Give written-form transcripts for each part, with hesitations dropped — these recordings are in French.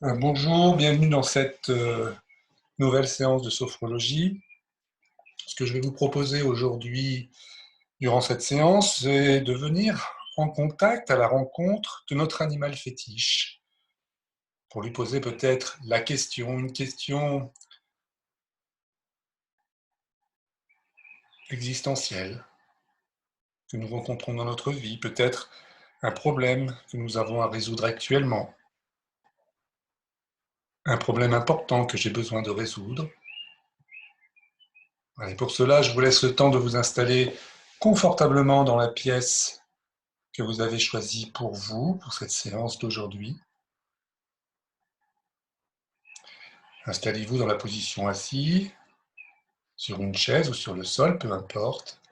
Bonjour, bienvenue dans cette nouvelle séance de sophrologie. Ce que je vais vous proposer aujourd'hui durant cette séance, c'est de venir en contact à la rencontre de notre animal fétiche pour lui poser peut-être une question existentielle que nous rencontrons dans notre vie, peut-être un problème que nous avons à résoudre actuellement, un problème important que j'ai besoin de résoudre. Et pour cela, je vous laisse le temps de vous installer confortablement dans la pièce que vous avez choisi pour vous, pour cette séance d'aujourd'hui. Installez-vous dans la position assise, sur une chaise ou sur le sol, peu importe.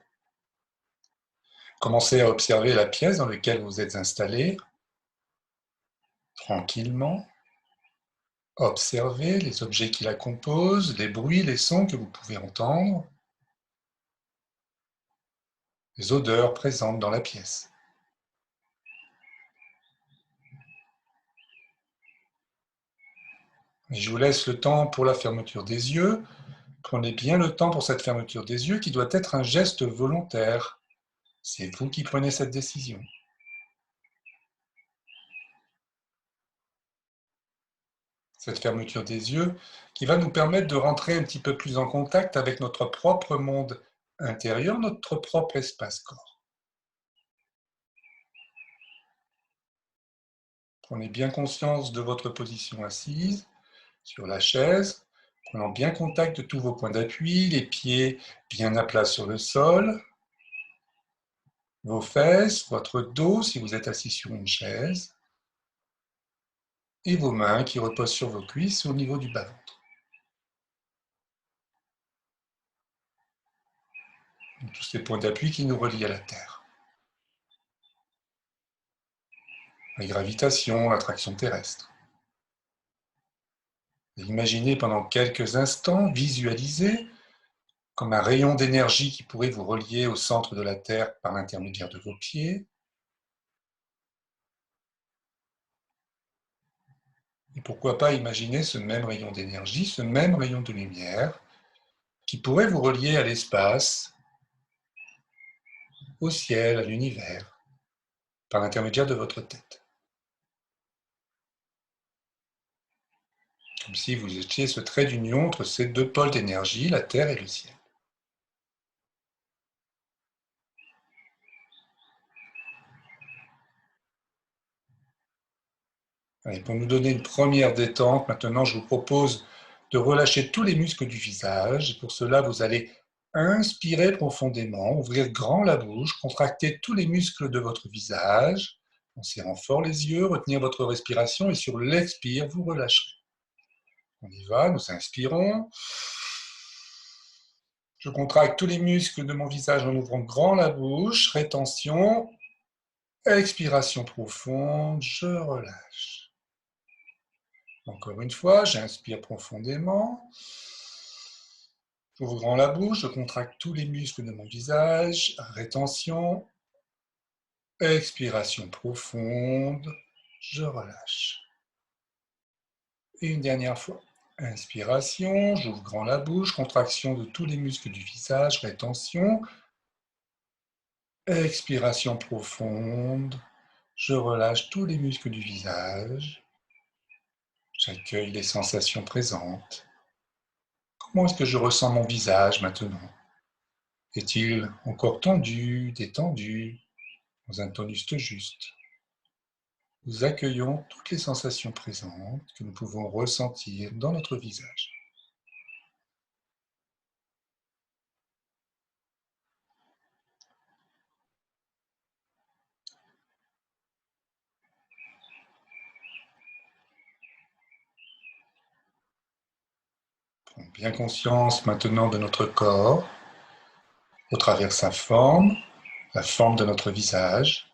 Commencez à observer la pièce dans laquelle vous êtes installé, tranquillement. Observez les objets qui la composent, les bruits, les sons que vous pouvez entendre, les odeurs présentes dans la pièce. Et je vous laisse le temps pour la fermeture des yeux. Prenez bien le temps pour cette fermeture des yeux qui doit être un geste volontaire. C'est vous qui prenez cette décision. Cette fermeture des yeux qui va nous permettre de rentrer un petit peu plus en contact avec notre propre monde intérieur, notre propre espace-corps. Prenez bien conscience de votre position assise sur la chaise, prenant bien contact de tous vos points d'appui, les pieds bien à plat sur le sol, vos fesses, votre dos si vous êtes assis sur une chaise, et vos mains qui reposent sur vos cuisses au niveau du bas-ventre. Tous ces points d'appui qui nous relient à la terre. La gravitation, l'attraction terrestre. Imaginez pendant quelques instants, visualisez comme un rayon d'énergie qui pourrait vous relier au centre de la Terre par l'intermédiaire de vos pieds. Et pourquoi pas imaginer ce même rayon d'énergie, ce même rayon de lumière qui pourrait vous relier à l'espace, au ciel, à l'univers, par l'intermédiaire de votre tête. Comme si vous étiez ce trait d'union entre ces deux pôles d'énergie, la Terre et le ciel. Allez, pour nous donner une première détente, maintenant je vous propose de relâcher tous les muscles du visage. Et pour cela, vous allez inspirer profondément, ouvrir grand la bouche, contracter tous les muscles de votre visage, en serrant fort les yeux, retenir votre respiration et sur l'expire, vous relâcherez. On y va, nous inspirons. Je contracte tous les muscles de mon visage en ouvrant grand la bouche, rétention, expiration profonde, je relâche. Encore une fois, j'inspire profondément. J'ouvre grand la bouche, je contracte tous les muscles de mon visage. Rétention. Expiration profonde. Je relâche. Et une dernière fois. Inspiration, j'ouvre grand la bouche, contraction de tous les muscles du visage, rétention. Expiration profonde. Je relâche tous les muscles du visage. J'accueille les sensations présentes. Comment est-ce que je ressens mon visage maintenant? Est-il encore tendu, détendu, dans un tonus juste? Nous accueillons toutes les sensations présentes que nous pouvons ressentir dans notre visage. Prenons bien conscience maintenant de notre corps, au travers sa forme, la forme de notre visage.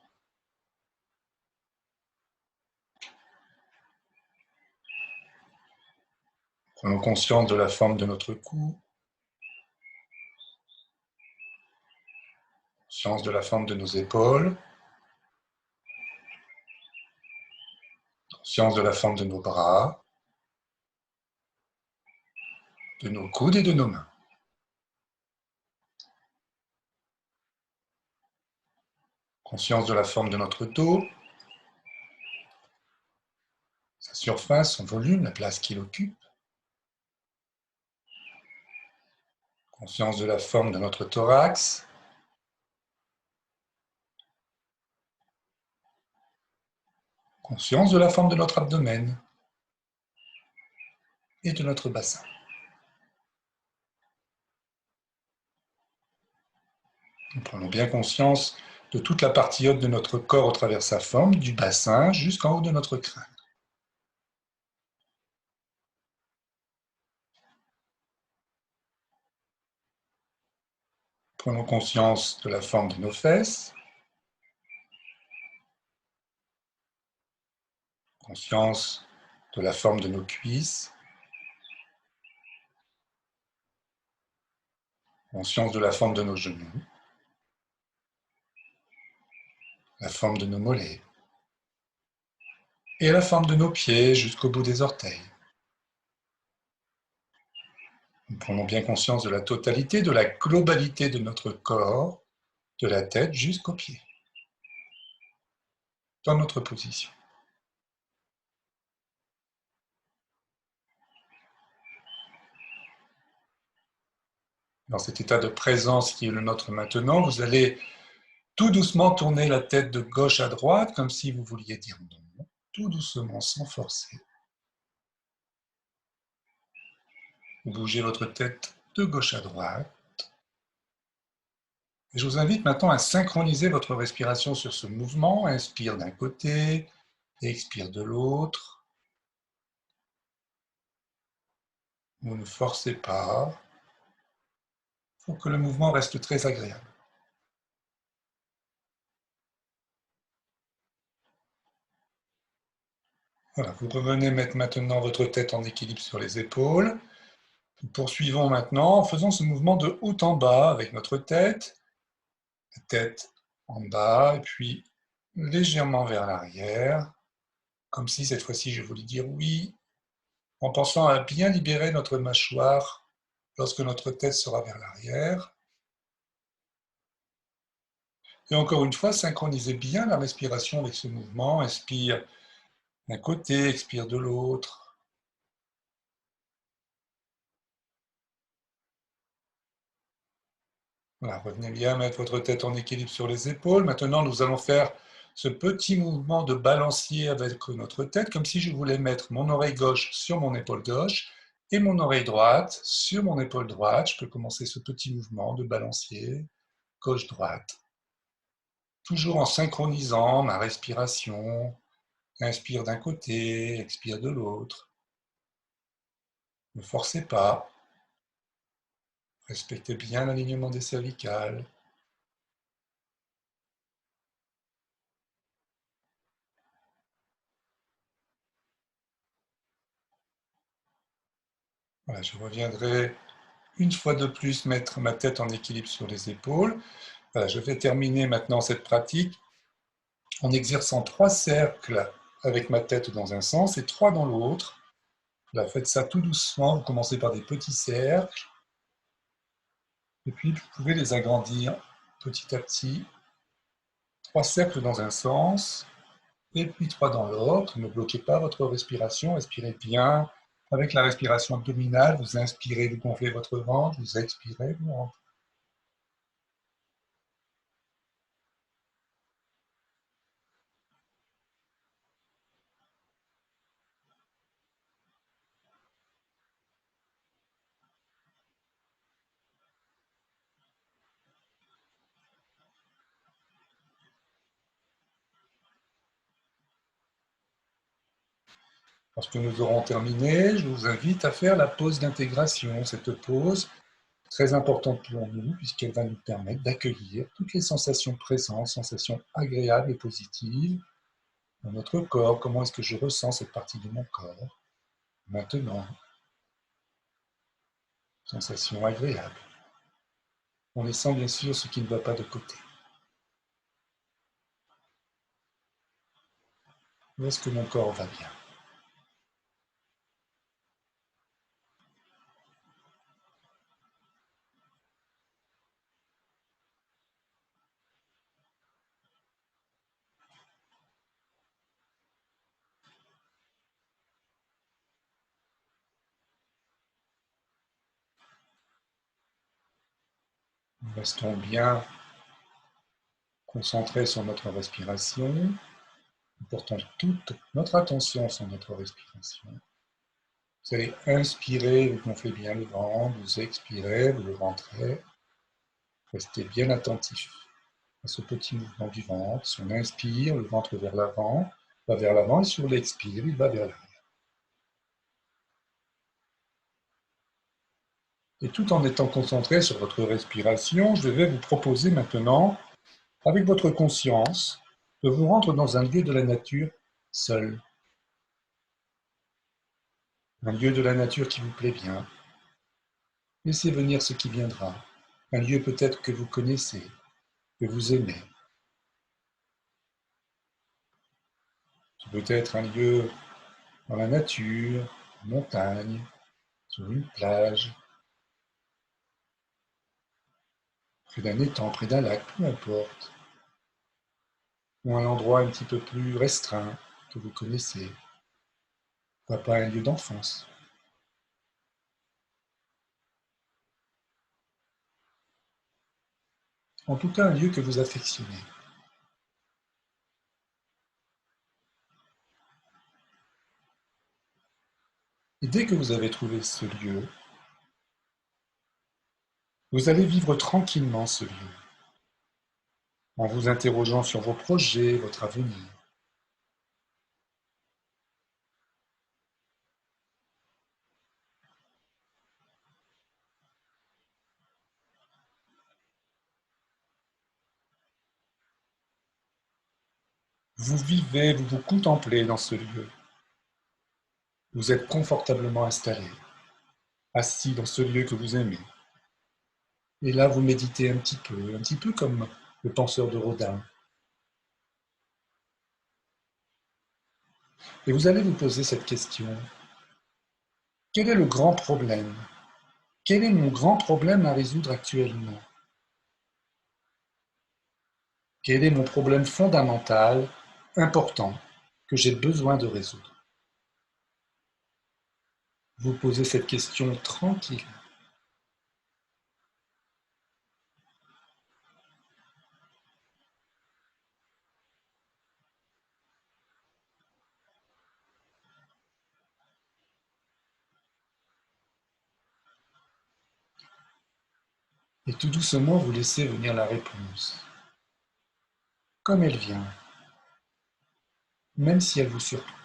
Prenons conscience de la forme de notre cou, conscience de la forme de nos épaules, Conscience de la forme de nos bras, de nos coudes et de nos mains. Conscience de la forme de notre dos, sa surface, son volume, la place qu'il occupe. Conscience de la forme de notre thorax. Conscience de la forme de notre abdomen et de notre bassin. Nous prenons bien conscience de toute la partie haute de notre corps au travers sa forme, du bassin jusqu'en haut de notre crâne. Prenons conscience de la forme de nos fesses, conscience de la forme de nos cuisses, conscience de la forme de nos genoux, la forme de nos mollets et la forme de nos pieds jusqu'au bout des orteils. Nous prenons bien conscience de la totalité, de la globalité de notre corps, de la tête jusqu'aux pieds, dans notre position. Dans cet état de présence qui est le nôtre maintenant, vous allez tout doucement tourner la tête de gauche à droite, comme si vous vouliez dire non, tout doucement, sans forcer. Vous bougez votre tête de gauche à droite. Et je vous invite maintenant à synchroniser votre respiration sur ce mouvement. Inspire d'un côté, expire de l'autre. Vous ne forcez pas. Il faut que le mouvement reste très agréable. Voilà, vous revenez mettre maintenant votre tête en équilibre sur les épaules. Nous poursuivons maintenant en faisant ce mouvement de haut en bas avec notre tête. La tête en bas et puis légèrement vers l'arrière. Comme si cette fois-ci je voulais dire oui, en pensant à bien libérer notre mâchoire lorsque notre tête sera vers l'arrière. Et encore une fois, synchronisez bien la respiration avec ce mouvement. Inspire d'un côté, expire de l'autre. Voilà, revenez bien mettre votre tête en équilibre sur les épaules. Maintenant, nous allons faire ce petit mouvement de balancier avec notre tête, comme si je voulais mettre mon oreille gauche sur mon épaule gauche et mon oreille droite sur mon épaule droite. Je peux commencer ce petit mouvement de balancier gauche-droite. Toujours en synchronisant ma respiration. Inspire d'un côté, expire de l'autre. Ne forcez pas. Respectez bien l'alignement des cervicales. Voilà, je reviendrai une fois de plus mettre ma tête en équilibre sur les épaules. Voilà, je vais terminer maintenant cette pratique en exerçant 3 cercles avec ma tête dans un sens et 3 dans l'autre. Voilà, faites ça tout doucement. Vous commencez par des petits cercles et puis vous pouvez les agrandir petit à petit. 3 cercles dans un sens et puis 3 dans l'autre. Ne bloquez pas votre respiration, respirez bien. Avec la respiration abdominale, vous inspirez, vous gonflez votre ventre, vous expirez, vous rentrez. Lorsque nous aurons terminé, je vous invite à faire la pause d'intégration. Cette pause, très importante pour nous, puisqu'elle va nous permettre d'accueillir toutes les sensations présentes, sensations agréables et positives dans notre corps. Comment est-ce que je ressens cette partie de mon corps maintenant? Sensations agréables. En laissant bien sûr ce qui ne va pas de côté. Où est-ce que mon corps va bien? Nous restons bien concentrés sur notre respiration. Nous portons toute notre attention sur notre respiration. Vous allez inspirer, vous gonflez bien le ventre, vous expirez, vous le ventrez. Restez bien attentif à ce petit mouvement du ventre. Si on inspire, le ventre vers l'avant, va vers l'avant, et si on l'expire, il va vers l'arrière. Et tout en étant concentré sur votre respiration, je vais vous proposer maintenant, avec votre conscience, de vous rendre dans un lieu de la nature seul. Un lieu de la nature qui vous plaît bien. Laissez venir ce qui viendra. Un lieu peut-être que vous connaissez, que vous aimez. C'est peut-être un lieu dans la nature, en montagne, sur une plage, près d'un étang, près d'un lac, peu importe. Ou un endroit un petit peu plus restreint que vous connaissez. Pourquoi pas un lieu d'enfance. En tout cas, un lieu que vous affectionnez. Et dès que vous avez trouvé ce lieu, vous allez vivre tranquillement ce lieu, en vous interrogeant sur vos projets, votre avenir. Vous vivez, vous vous contemplez dans ce lieu. Vous êtes confortablement installé, assis dans ce lieu que vous aimez. Et là, vous méditez un petit peu comme le penseur de Rodin. Et vous allez vous poser cette question. Quel est le grand problème? Quel est mon grand problème à résoudre actuellement? Quel est mon problème fondamental, important, que j'ai besoin de résoudre? Vous posez cette question tranquille. Et tout doucement, vous laissez venir la réponse, comme elle vient, même si elle vous surprend.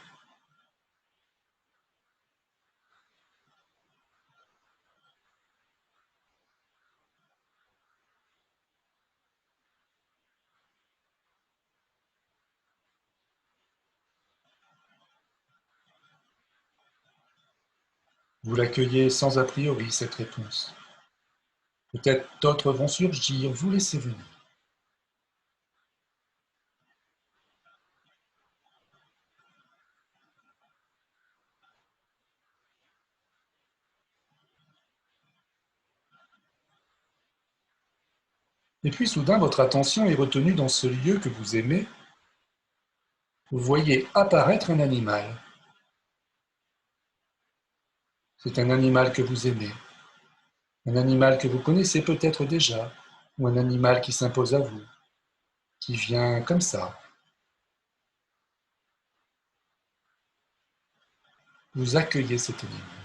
Vous l'accueillez sans a priori, cette réponse. Peut-être d'autres vont surgir, vous laissez venir. Et puis soudain, votre attention est retenue dans ce lieu que vous aimez. Vous voyez apparaître un animal. C'est un animal que vous aimez, un animal que vous connaissez peut-être déjà, ou un animal qui s'impose à vous, qui vient comme ça. Vous accueillez cet animal.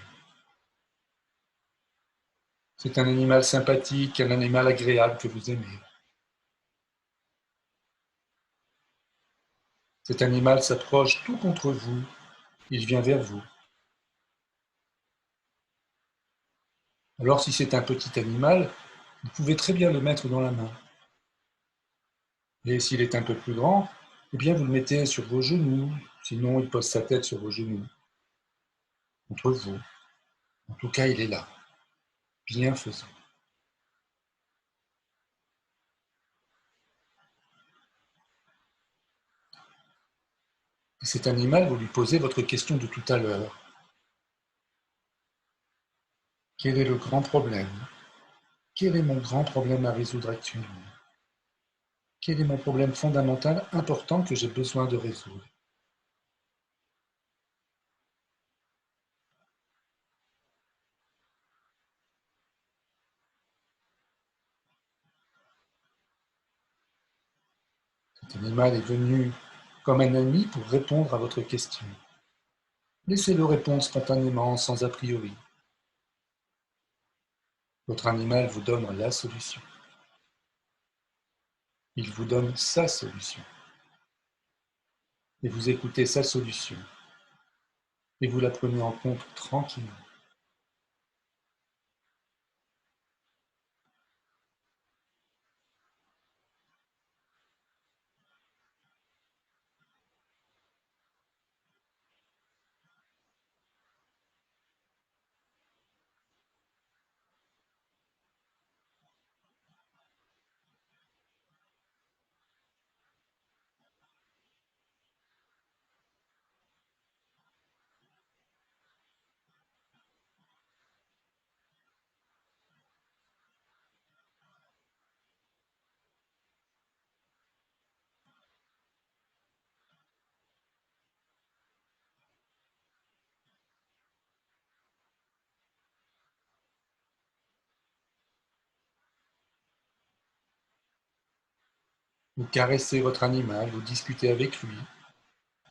C'est un animal sympathique, un animal agréable que vous aimez. Cet animal s'approche tout contre vous, il vient vers vous. Alors si c'est un petit animal, vous pouvez très bien le mettre dans la main. Et s'il est un peu plus grand, eh bien vous le mettez sur vos genoux, sinon il pose sa tête sur vos genoux, contre vous. En tout cas, il est là, bienfaisant. Et cet animal, vous lui posez votre question de tout à l'heure. Quel est le grand problème? Quel est mon grand problème à résoudre actuellement? Quel est mon problème fondamental important que j'ai besoin de résoudre? Cet animal est venu comme un ami pour répondre à votre question. Laissez-le répondre spontanément, sans a priori. Votre animal vous donne la solution. Il vous donne sa solution. Et vous écoutez sa solution. Et vous la prenez en compte tranquillement. Vous caressez votre animal, vous discutez avec lui,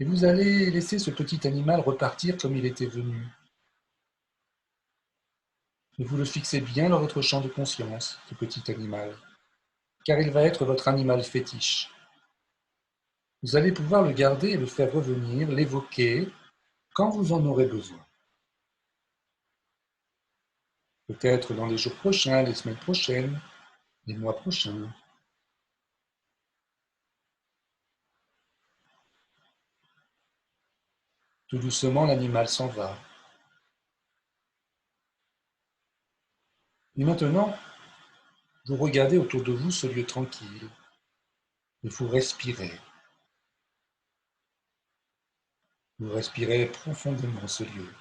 et vous allez laisser ce petit animal repartir comme il était venu. Et vous le fixez bien dans votre champ de conscience, ce petit animal, car il va être votre animal fétiche. Vous allez pouvoir le garder et le faire revenir, l'évoquer, quand vous en aurez besoin. Peut-être dans les jours prochains, les semaines prochaines, les mois prochains. Tout doucement, l'animal s'en va. Et maintenant, vous regardez autour de vous ce lieu tranquille et vous respirez. Vous respirez profondément ce lieu.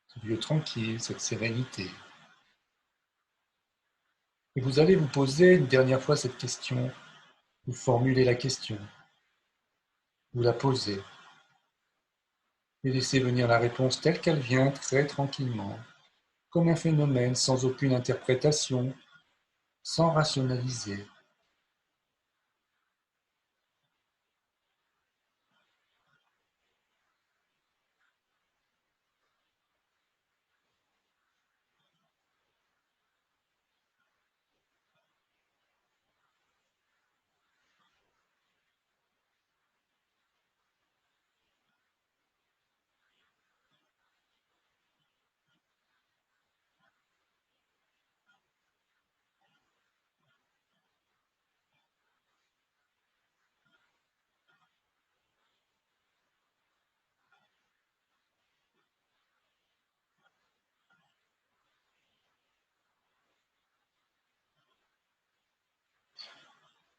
Ce lieu tranquille, cette sérénité. Et vous allez vous poser une dernière fois cette question. Vous formulez la question. Vous la posez. Et laissez venir la réponse telle qu'elle vient, très tranquillement, comme un phénomène sans aucune interprétation, sans rationaliser.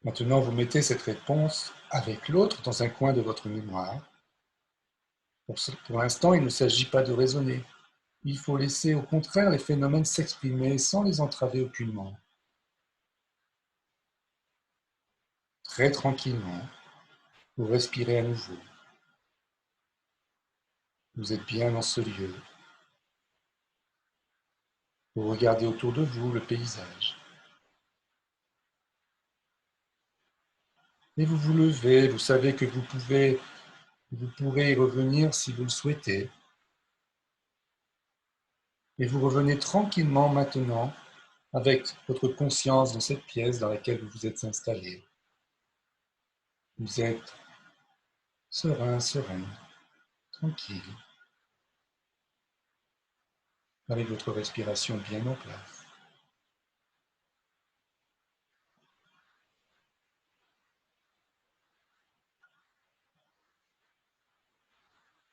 Maintenant, vous mettez cette réponse avec l'autre dans un coin de votre mémoire. Pour l'instant, il ne s'agit pas de raisonner. Il faut laisser au contraire les phénomènes s'exprimer sans les entraver aucunement. Très tranquillement, vous respirez à nouveau. Vous êtes bien dans ce lieu. Vous regardez autour de vous le paysage. Et vous vous levez, vous savez que vous pourrez y revenir si vous le souhaitez. Et vous revenez tranquillement maintenant avec votre conscience dans cette pièce dans laquelle vous vous êtes installé. Vous êtes serein, serein, tranquille, avec votre respiration bien en place.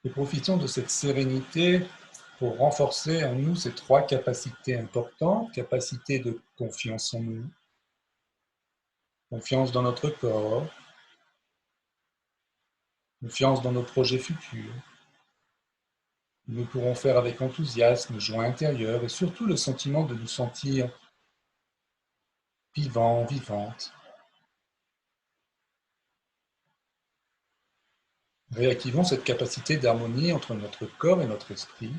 Et profitons de cette sérénité pour renforcer en nous ces 3 capacités importantes, capacité de confiance en nous, confiance dans notre corps, confiance dans nos projets futurs. Nous pourrons faire avec enthousiasme, joie intérieure et surtout le sentiment de nous sentir vivants, vivantes. Réactivons cette capacité d'harmonie entre notre corps et notre esprit,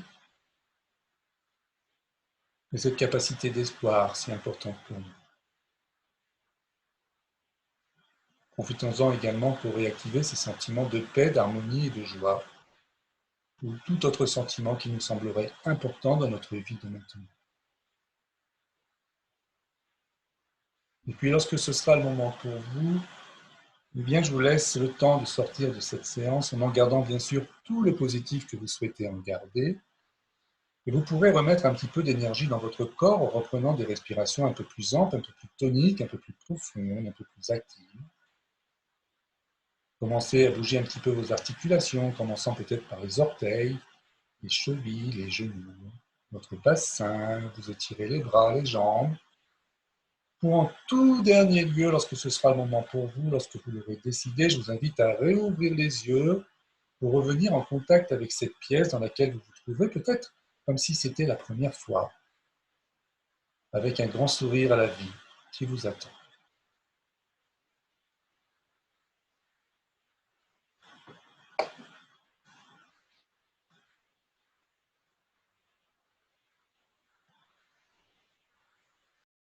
et cette capacité d'espoir si importante pour nous. Profitons-en également pour réactiver ces sentiments de paix, d'harmonie et de joie, ou tout autre sentiment qui nous semblerait important dans notre vie de maintenant. Et puis lorsque ce sera le moment pour vous, eh bien, je vous laisse le temps de sortir de cette séance en gardant bien sûr tout le positif que vous souhaitez en garder. Et vous pourrez remettre un petit peu d'énergie dans votre corps en reprenant des respirations un peu plus amples, un peu plus toniques, un peu plus profondes, un peu plus actives. Commencez à bouger un petit peu vos articulations, commençant peut-être par les orteils, les chevilles, les genoux, votre bassin, vous étirez les bras, les jambes. Pour en tout dernier lieu, lorsque ce sera le moment pour vous, lorsque vous l'aurez décidé, je vous invite à réouvrir les yeux pour revenir en contact avec cette pièce dans laquelle vous vous trouvez, peut-être comme si c'était la première fois, avec un grand sourire à la vie qui vous attend.